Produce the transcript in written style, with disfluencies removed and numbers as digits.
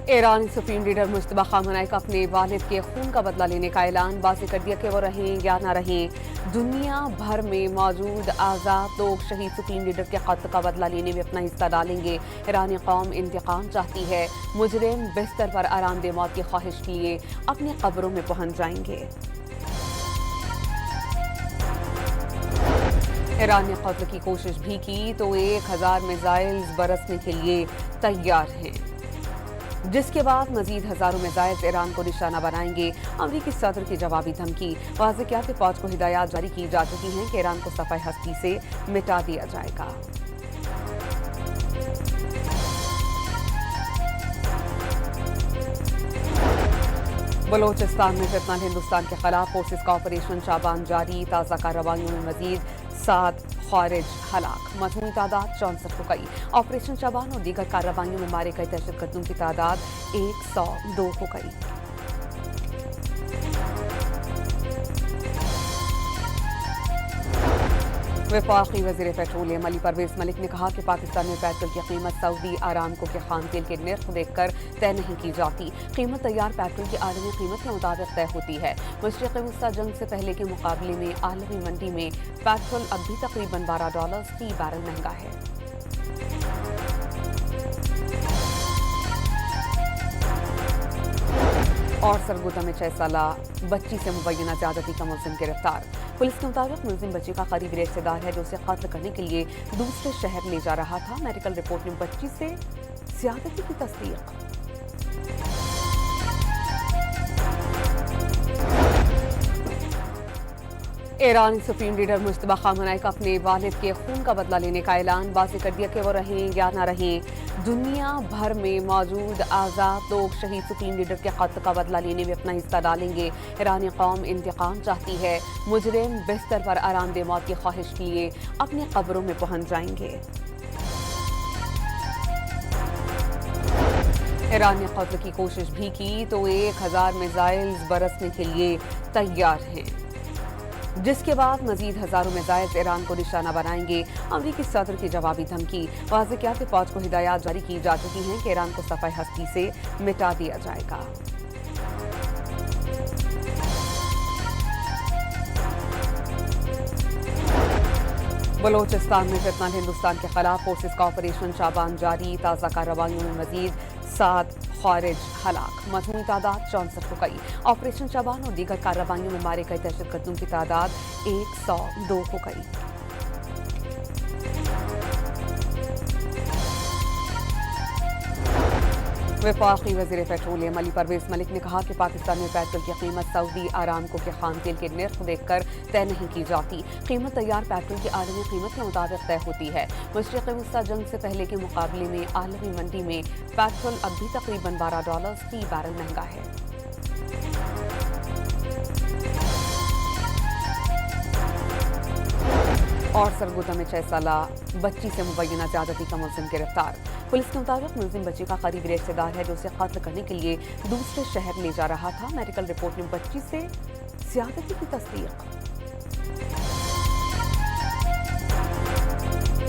ईरानी supreme leader Mojtaba Khamenei का अपने वालिद के खून का बदला लेने का ऐलान। वाज़ेह कर दिया कि वो रहें या ना रहें, दुनिया भर में मौजूद आज़ाद लोग शहीद सुप्रीम लीडर के कत्ल का बदला लेने में अपना हिस्सा डालेंगे। ईरानी कौम इंतकाम चाहती है। मुजरिम बिस्तर पर आरामदेह मौत की ख्वाहिश लिए अपनी कब्रों में पहुंच जाएंगे। ईरान ने कत्ल की कोशिश भी की तो 1000 मिसाइल्स बरसने के लिए तैयार हैं, जिसके बाद मजीद हजारों मिसाइल्स ईरान को निशाना बनाएंगे। अमरीकी सदर की जवाबी धमकी। वाज़ेह किया कि फौज को हिदायत जारी की जा चुकी हैं कि ईरान को सफाई हस्ती से मिटा दिया जाएगा। बलोचिस्तान में फितनल हिंदुस्तान के खिलाफ फोर्सेस का ऑपरेशन शाबान जारी। ताज़ा कार्रवाइयों में मजीद 7 खारिज हलाक, मजमूई तादाद 64 हो गई। ऑपरेशन शाबान और दीगर कार्रवाइयों में मारे गए दहशतगर्दों की तादाद 102 हो गई। वफाकी वज़ीर पेट्रोलियम अली परवेज मलिक ने कहा कि पाकिस्तान में पेट्रोल की कीमत सऊदी आरामको के खान तेल के निर्ख देखकर तय नहीं की जाती। कीमत तैयार पेट्रोल की आलमी कीमत के मुताबिक तय होती है। मशरिक़ वस्ता जंग से पहले के मुकाबले में आलमी मंडी में पेट्रोल अब भी तकरीबन $12 फी बैरल महंगा है। और सरगोदा में 6 साला बच्ची से मुबैना ज्यादती का मुलजिम गिरफ्तार। पुलिस के मुताबिक मुलजिम बच्ची का करीबी रिश्तेदार है जो उसे कत्ल करने के लिए दूसरे शहर ले जा रहा था। मेडिकल रिपोर्ट में बच्ची से ज्यादती की तस्दीक। ईरानी सुप्रीम लीडर मुज्तबा खामनेई का अपने वालिद के खून का बदला लेने का ऐलान। वाज़ेह कर दिया कि वो रहें या ना रहें, दुनिया भर में मौजूद आज़ाद लोग शहीद सुप्रीम लीडर के कत्ल का बदला लेने में अपना हिस्सा डालेंगे। ईरानी कौम इंतकाम चाहती है। मुजरिम बिस्तर पर आरामदेह मौत की ख्वाहिश लिए अपनी कब्रों में पहुंच जाएंगे। ईरान ने कत्ल की कोशिश भी की तो 1000 मिसाइल्स बरसने के लिए तैयार हैं, जिसके बाद मजीद हजारों मिसाइल्स ईरान को निशाना बनाएंगे। अमरीकी सदर की जवाबी धमकी। वाज़ेह किया कि फौज को हिदायत जारी की जा चुकी हैं कि ईरान को सफाई हस्ती से मिटा दिया जाएगा। बलोचिस्तान में फितनल हिंदुस्तान के खिलाफ फोर्सेस का ऑपरेशन शाबान जारी। ताज़ा कार्रवाइयों में मजीद 7 खारिज हलाक, मजमूई तादाद 64 हो गई। ऑपरेशन शाबान और दीगर कार्रवाइयों में मारे गए दहशतगर्दों की तादाद 102 हो गई। वफाकी वज़ीर पेट्रोलियम अली परवेज मलिक ने कहा कि पाकिस्तान में पेट्रोल की कीमत सऊदी आरामको के खान तेल के निर्ख देखकर तय नहीं की जाती। कीमत तैयार पेट्रोल की आलमी कीमत के मुताबिक तय होती है। मशरिक़ वस्ता जंग से पहले के मुकाबले में आलमी मंडी में पेट्रोल अब भी तकरीबन $12 फी बैरल महंगा है। और सरगोदा में 6 साला बच्ची से मुबैना ज्यादती का मुलजिम गिरफ्तार। पुलिस के मुताबिक मुलजिम बच्ची का करीबी रिश्तेदार है जो उसे कत्ल करने के लिए दूसरे शहर ले जा रहा था। मेडिकल रिपोर्ट में बच्ची से ज्यादती की तस्दीक।